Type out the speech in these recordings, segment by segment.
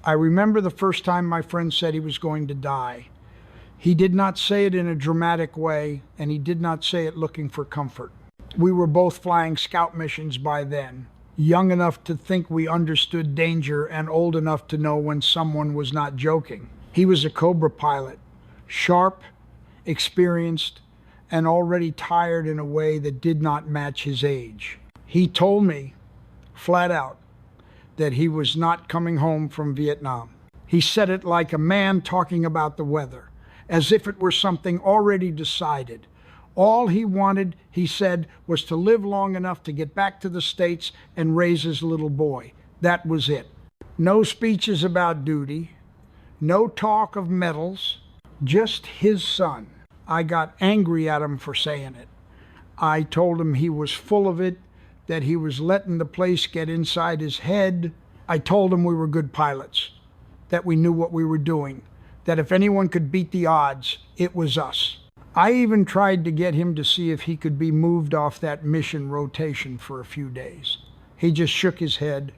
I remember the first time my friend said he was going to die. He did not say it in a dramatic way, and he did not say it looking for comfort. We were both flying scout missions by then, young enough to think we understood danger and old enough to know when someone was not joking. He was a Cobra pilot, sharp, experienced, and already tired in a way that did not match his age. He told me, flat out, that he was not coming home from Vietnam. He said it like a man talking about the weather, as if it were something already decided. All he wanted, he said, was to live long enough to get back to the States and raise his little boy. That was it. No speeches about duty, no talk of medals, just his son. I got angry at him for saying it. I told him he was full of it, that he was letting the place get inside his head. I told him we were good pilots, that we knew what we were doing, that if anyone could beat the odds, it was us. I even tried to get him to see if he could be moved off that mission rotation for a few days. He just shook his head.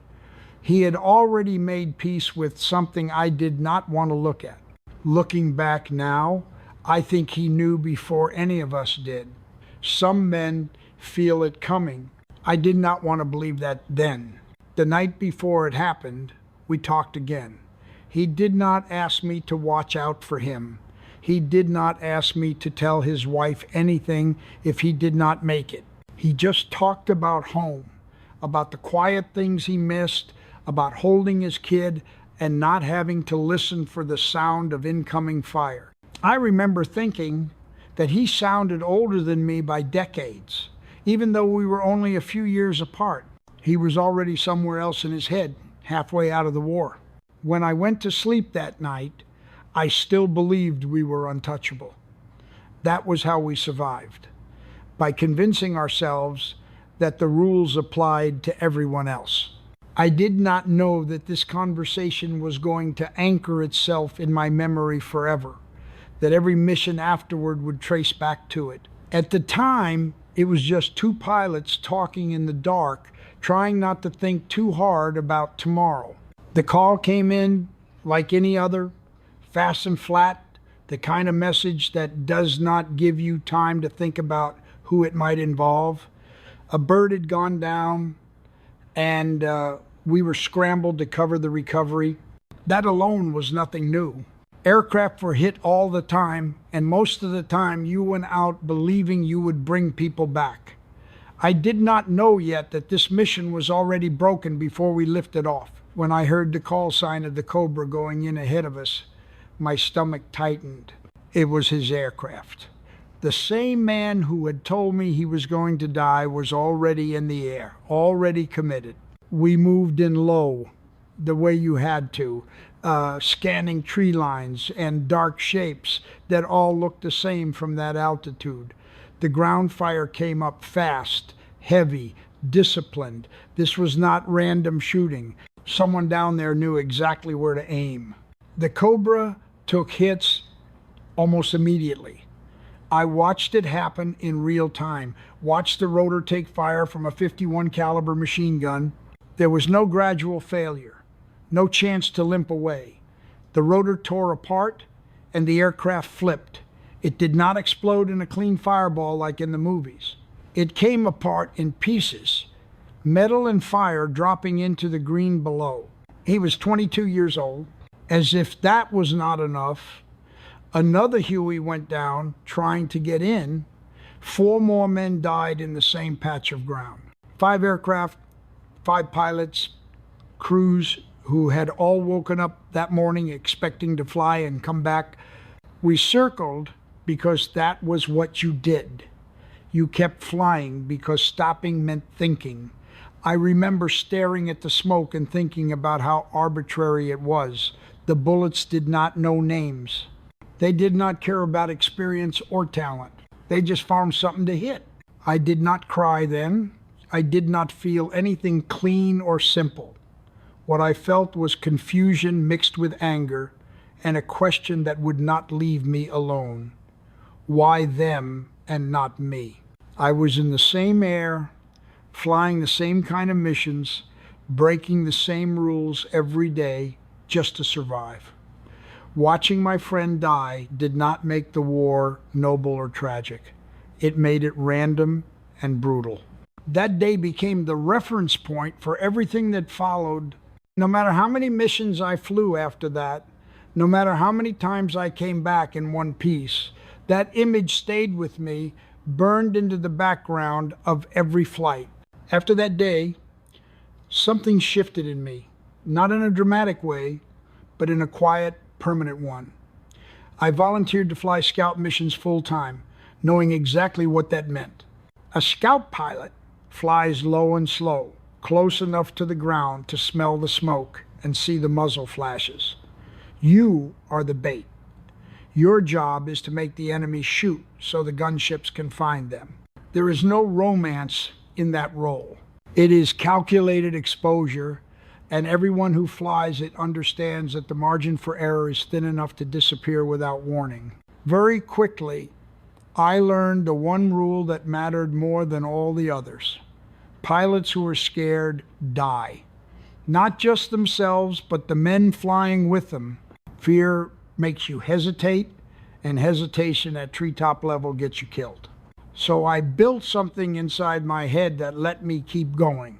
He had already made peace with something I did not want to look at. Looking back now, I think he knew before any of us did. Some men feel it coming. I did not want to believe that then. The night before it happened, we talked again. He did not ask me to watch out for him. He did not ask me to tell his wife anything if he did not make it. He just talked about home, about the quiet things he missed, about holding his kid and not having to listen for the sound of incoming fire. I remember thinking that he sounded older than me by decades, even though we were only a few years apart. He was already somewhere else in his head, halfway out of the war. When I went to sleep that night, I still believed we were untouchable. That was how we survived, by convincing ourselves that the rules applied to everyone else. I did not know that this conversation was going to anchor itself in my memory forever, that every mission afterward would trace back to it. At the time, it was just two pilots talking in the dark, trying not to think too hard about tomorrow. The call came in like any other, fast and flat, the kind of message that does not give you time to think about who it might involve. A bird had gone down, and we were scrambled to cover the recovery. That alone was nothing new. Aircraft were hit all the time, and most of the time you went out believing you would bring people back. I did not know yet that this mission was already broken before we lifted off. When I heard the call sign of the Cobra going in ahead of us, my stomach tightened. It was his aircraft. The same man who had told me he was going to die was already in the air, already committed. We moved in low, the way you had to, scanning tree lines and dark shapes that all looked the same from that altitude. The ground fire came up fast, heavy, disciplined. This was not random shooting. Someone down there knew exactly where to aim. The Cobra took hits almost immediately. I watched it happen in real time, watched the rotor take fire from a 51 caliber machine gun. There was no gradual failure, no chance to limp away. The rotor tore apart and the aircraft flipped. It did not explode in a clean fireball like in the movies. It came apart in pieces, metal and fire dropping into the green below. He was 22 years old. As if that was not enough, another Huey went down trying to get in. 4 more men died in the same patch of ground. 5 aircraft, 5 pilots, crews who had all woken up that morning expecting to fly and come back. We circled because that was what you did. You kept flying because stopping meant thinking. I remember staring at the smoke and thinking about how arbitrary it was. The bullets did not know names. They did not care about experience or talent. They just found something to hit. I did not cry then. I did not feel anything clean or simple. What I felt was confusion mixed with anger and a question that would not leave me alone. Why them and not me? I was in the same air, flying the same kind of missions, breaking the same rules every day, just to survive. Watching my friend die did not make the war noble or tragic. It made it random and brutal. That day became the reference point for everything that followed. No matter how many missions I flew after that, no matter how many times I came back in one piece, that image stayed with me, burned into the background of every flight. After that day, something shifted in me, not in a dramatic way, but in a quiet, permanent one. I volunteered to fly scout missions full time, knowing exactly what that meant. A scout pilot flies low and slow, close enough to the ground to smell the smoke and see the muzzle flashes. You are the bait. Your job is to make the enemy shoot so the gunships can find them. There is no romance in that role. It is calculated exposure, and everyone who flies it understands that the margin for error is thin enough to disappear without warning. Very quickly, I learned the one rule that mattered more than all the others. Pilots who are scared die. Not just themselves, but the men flying with them. Fear makes you hesitate, and hesitation at treetop level gets you killed. So I built something inside my head that let me keep going.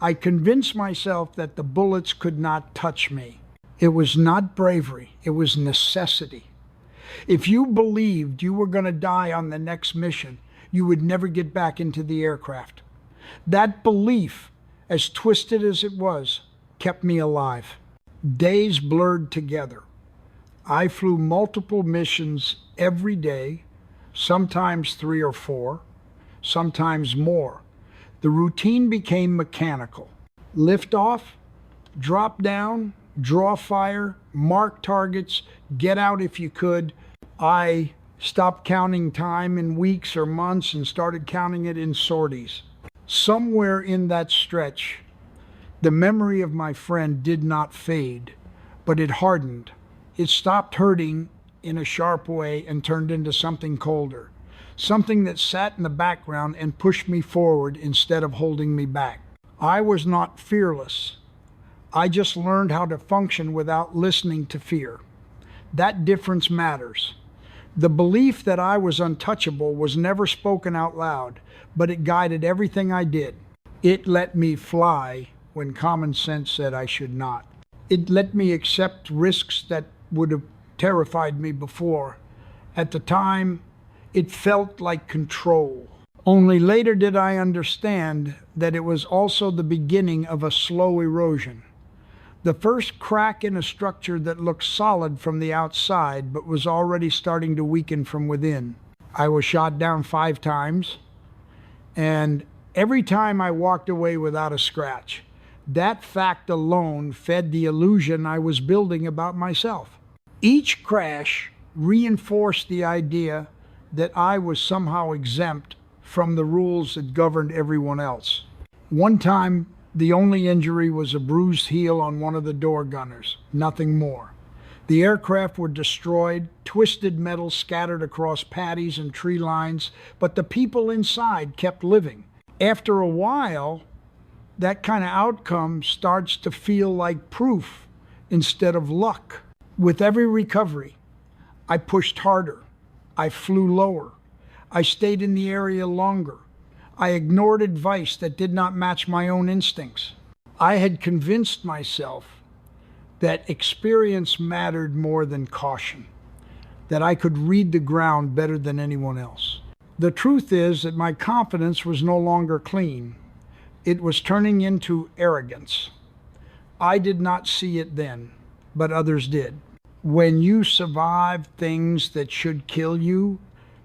I convinced myself that the bullets could not touch me. It was not bravery, it was necessity. If you believed you were going to die on the next mission, you would never get back into the aircraft. That belief, as twisted as it was, kept me alive. Days blurred together. I flew multiple missions every day, sometimes 3 or 4, sometimes more. The routine became mechanical. Lift off, drop down, draw fire, mark targets, get out if you could. I stopped counting time in weeks or months and started counting it in sorties. Somewhere in that stretch, the memory of my friend did not fade, but it hardened. It stopped hurting in a sharp way and turned into something colder, something that sat in the background and pushed me forward instead of holding me back. I was not fearless. I just learned how to function without listening to fear. That difference matters. The belief that I was untouchable was never spoken out loud, but it guided everything I did. It let me fly when common sense said I should not. It let me accept risks that would have terrified me before. At the time, it felt like control. Only later did I understand that it was also the beginning of a slow erosion. The first crack in a structure that looked solid from the outside but was already starting to weaken from within. I was shot down 5 times, and every time I walked away without a scratch. That fact alone fed the illusion I was building about myself. Each crash reinforced the idea that I was somehow exempt from the rules that governed everyone else. One time, the only injury was a bruised heel on one of the door gunners, nothing more. The aircraft were destroyed, twisted metal scattered across patties and tree lines, but the people inside kept living. After a while, that kind of outcome starts to feel like proof instead of luck. With every recovery, I pushed harder. I flew lower. I stayed in the area longer. I ignored advice that did not match my own instincts. I had convinced myself that experience mattered more than caution, that I could read the ground better than anyone else. The truth is that my confidence was no longer clean. It was turning into arrogance. I did not see it then, but others did. When you survive things that should kill you,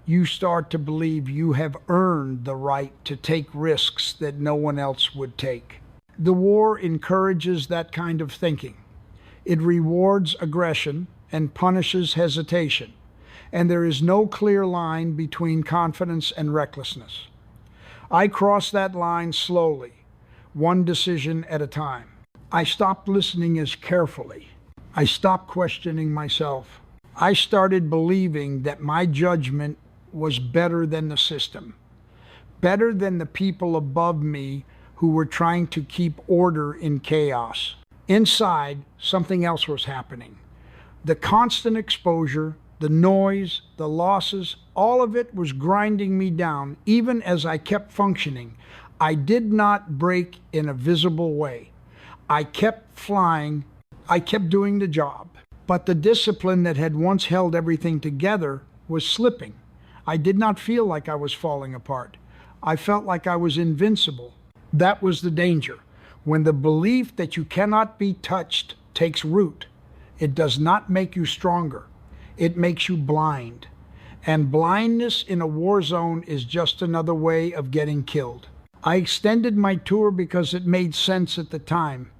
you start to believe you have earned the right to take risks that no one else would take. The war encourages that kind of thinking. It rewards aggression and punishes hesitation, and there is no clear line between confidence and recklessness. I crossed that line slowly, one decision at a time. I stopped listening as carefully. I stopped questioning myself. I started believing that my judgment was better than the system, better than the people above me who were trying to keep order in chaos. Inside, something else was happening. The constant exposure, the noise, the losses, all of it was grinding me down, even as I kept functioning. I did not break in a visible way. I kept flying. I kept doing the job. But the discipline that had once held everything together was slipping. I did not feel like I was falling apart. I felt like I was invincible. That was the danger. When the belief that you cannot be touched takes root, it does not make you stronger. It makes you blind. And blindness in a war zone is just another way of getting killed. I extended my tour because it made sense at the time.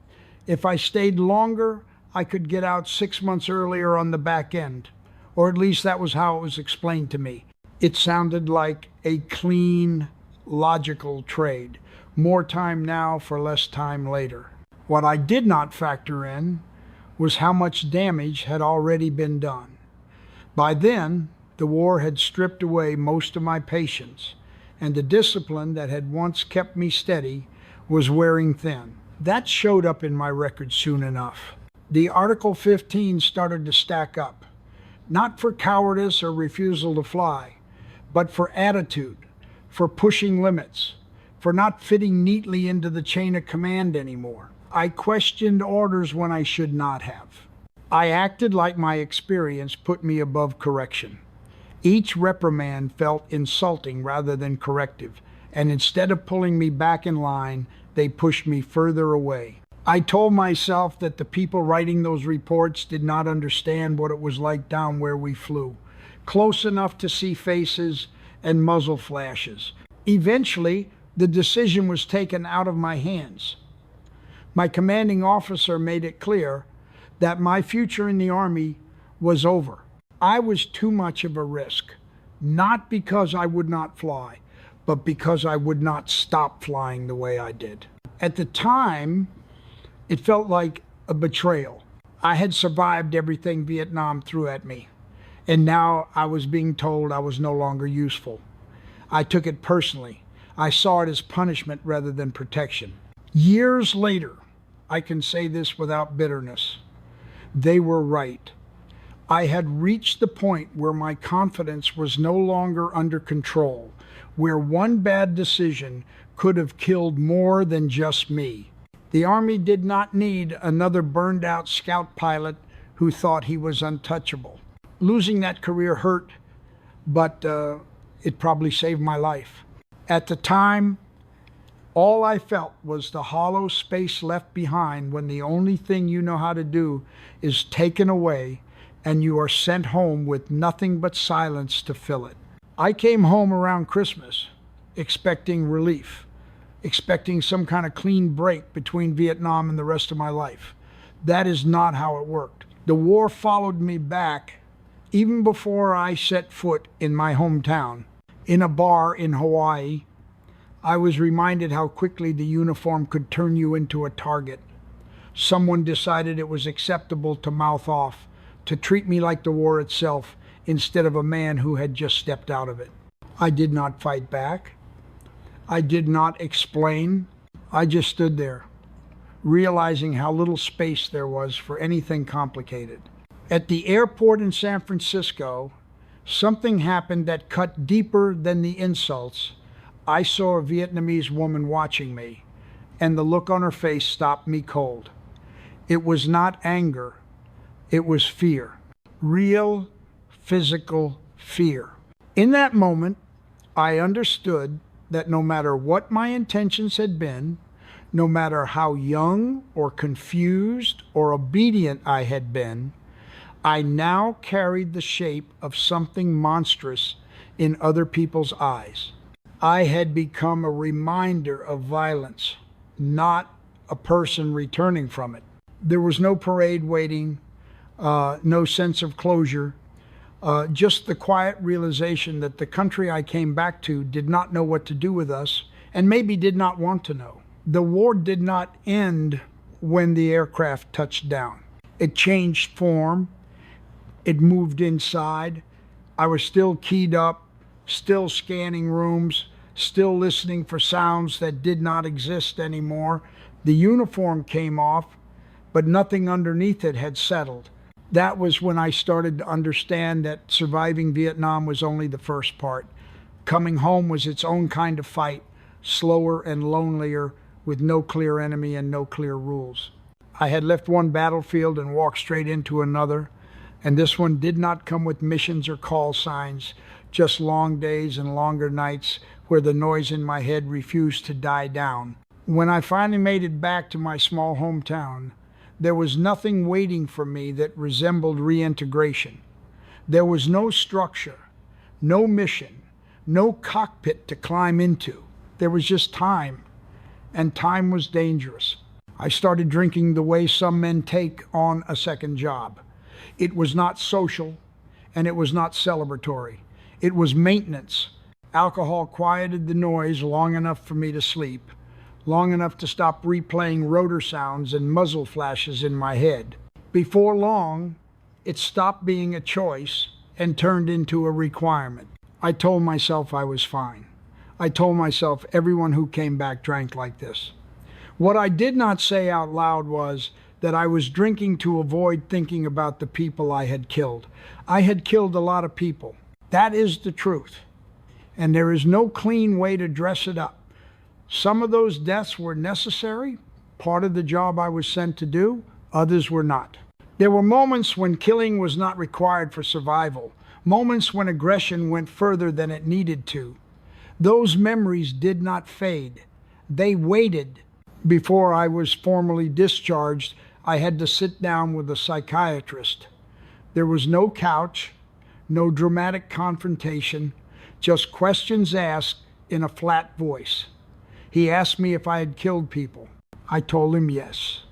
If I stayed longer, I could get out 6 months earlier on the back end. Or at least that was how it was explained to me. It sounded like a clean, logical trade. More time now for less time later. What I did not factor in was how much damage had already been done. By then, the war had stripped away most of my patience, and the discipline that had once kept me steady was wearing thin. That showed up in my record soon enough. The Article 15 started to stack up, not for cowardice or refusal to fly, but for attitude, for pushing limits, for not fitting neatly into the chain of command anymore. I questioned orders when I should not have. I acted like my experience put me above correction. Each reprimand felt insulting rather than corrective, and instead of pulling me back in line, they pushed me further away. I told myself that the people writing those reports did not understand what it was like down where we flew, close enough to see faces and muzzle flashes. Eventually, the decision was taken out of my hands. My commanding officer made it clear that my future in the Army was over. I was too much of a risk, not because I would not fly, but because I would not stop flying the way I did. At the time, it felt like a betrayal. I had survived everything Vietnam threw at me, and now I was being told I was no longer useful. I took it personally. I saw it as punishment rather than protection. Years later, I can say this without bitterness. They were right. I had reached the point where my confidence was no longer under control, where one bad decision could have killed more than just me. The Army did not need another burned out scout pilot who thought he was untouchable. Losing that career hurt, but it probably saved my life. At the time, all I felt was the hollow space left behind when the only thing you know how to do is taken away and you are sent home with nothing but silence to fill it. I came home around Christmas expecting relief, expecting some kind of clean break between Vietnam and the rest of my life. That is not how it worked. The war followed me back even before I set foot in my hometown. In a bar in Hawaii, I was reminded how quickly the uniform could turn you into a target. Someone decided it was acceptable to mouth off, to treat me like the war itself, instead of a man who had just stepped out of it. I did not fight back. I did not explain. I just stood there, realizing how little space there was for anything complicated. At the airport in San Francisco, something happened that cut deeper than the insults. I saw a Vietnamese woman watching me, and the look on her face stopped me cold. It was not anger, it was fear. Real, physical fear. In that moment, I understood that no matter what my intentions had been, no matter how young or confused or obedient I had been, I now carried the shape of something monstrous in other people's eyes. I had become a reminder of violence, not a person returning from it. There was no parade waiting, no sense of closure, just the quiet realization that the country I came back to did not know what to do with us and maybe did not want to know. The war did not end when the aircraft touched down. It changed form. It moved inside. I was still keyed up, still scanning rooms, still listening for sounds that did not exist anymore. The uniform came off, but nothing underneath it had settled. That was when I started to understand that surviving Vietnam was only the first part. Coming home was its own kind of fight, slower and lonelier, with no clear enemy and no clear rules. I had left one battlefield and walked straight into another, and this one did not come with missions or call signs, just long days and longer nights where the noise in my head refused to die down. When I finally made it back to my small hometown, there was nothing waiting for me that resembled reintegration. There was no structure, no mission, no cockpit to climb into. There was just time, and time was dangerous. I started drinking the way some men take on a second job. It was not social, and it was not celebratory. It was maintenance. Alcohol quieted the noise long enough for me to sleep, long enough to stop replaying rotor sounds and muzzle flashes in my head. Before long, it stopped being a choice and turned into a requirement. I told myself I was fine. I told myself everyone who came back drank like this. What I did not say out loud was that I was drinking to avoid thinking about the people I had killed. I had killed a lot of people. That is the truth. And there is no clean way to dress it up. Some of those deaths were necessary, part of the job I was sent to do, others were not. There were moments when killing was not required for survival, moments when aggression went further than it needed to. Those memories did not fade. They waited. Before I was formally discharged, I had to sit down with a psychiatrist. There was no couch, no dramatic confrontation, just questions asked in a flat voice. He asked me if I had killed people. I told him yes.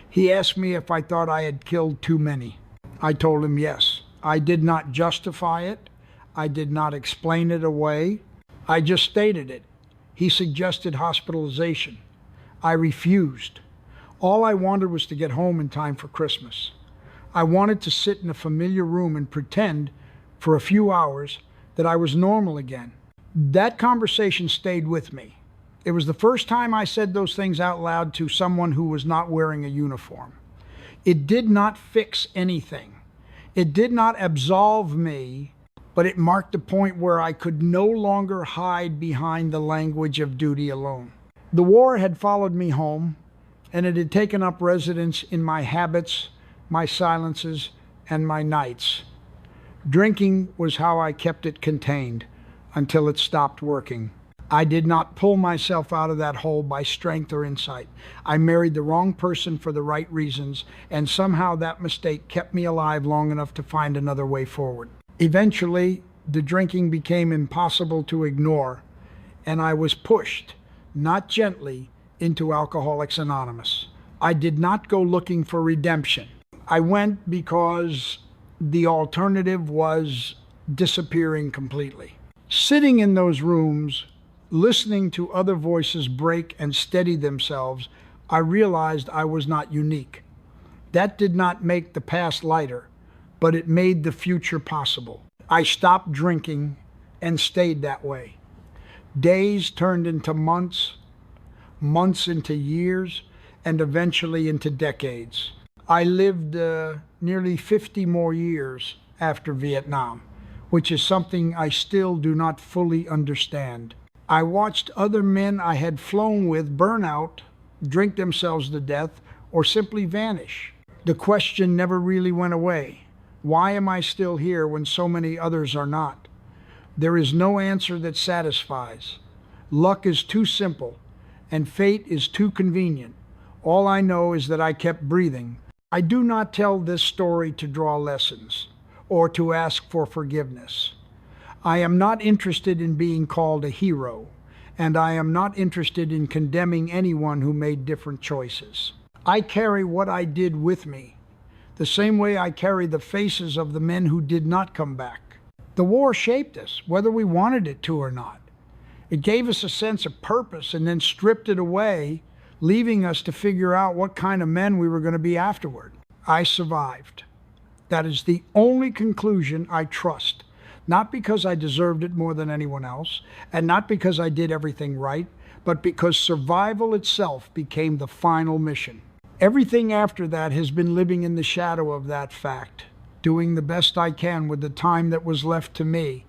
He asked me if I thought I had killed too many. I told him yes. I did not justify it. I did not explain it away. I just stated it. He suggested hospitalization. I refused. All I wanted was to get home in time for Christmas. I wanted to sit in a familiar room and pretend for a few hours that I was normal again. That conversation stayed with me. It was the first time I said those things out loud to someone who was not wearing a uniform. It did not fix anything. It did not absolve me, but it marked a point where I could no longer hide behind the language of duty alone. The war had followed me home, and it had taken up residence in my habits, my silences, and my nights. Drinking was how I kept it contained until it stopped working. I did not pull myself out of that hole by strength or insight. I married the wrong person for the right reasons, and somehow that mistake kept me alive long enough to find another way forward. Eventually, the drinking became impossible to ignore, and I was pushed, not gently, into Alcoholics Anonymous. I did not go looking for redemption. I went because the alternative was disappearing completely. Sitting in those rooms, listening to other voices break and steady themselves, I realized I was not unique. That did not make the past lighter, but it made the future possible. I stopped drinking and stayed that way. Days turned into months, months into years, and eventually into decades. I lived nearly 50 more years after Vietnam, which is something I still do not fully understand. I watched other men I had flown with burn out, drink themselves to death, or simply vanish. The question never really went away. Why am I still here when so many others are not? There is no answer that satisfies. Luck is too simple, and fate is too convenient. All I know is that I kept breathing. I do not tell this story to draw lessons or to ask for forgiveness. I am not interested in being called a hero, and I am not interested in condemning anyone who made different choices. I carry what I did with me, the same way I carry the faces of the men who did not come back. The war shaped us, whether we wanted it to or not. It gave us a sense of purpose and then stripped it away, leaving us to figure out what kind of men we were going to be afterward. I survived. That is the only conclusion I trust. Not because I deserved it more than anyone else, and not because I did everything right, but because survival itself became the final mission. Everything after that has been living in the shadow of that fact, doing the best I can with the time that was left to me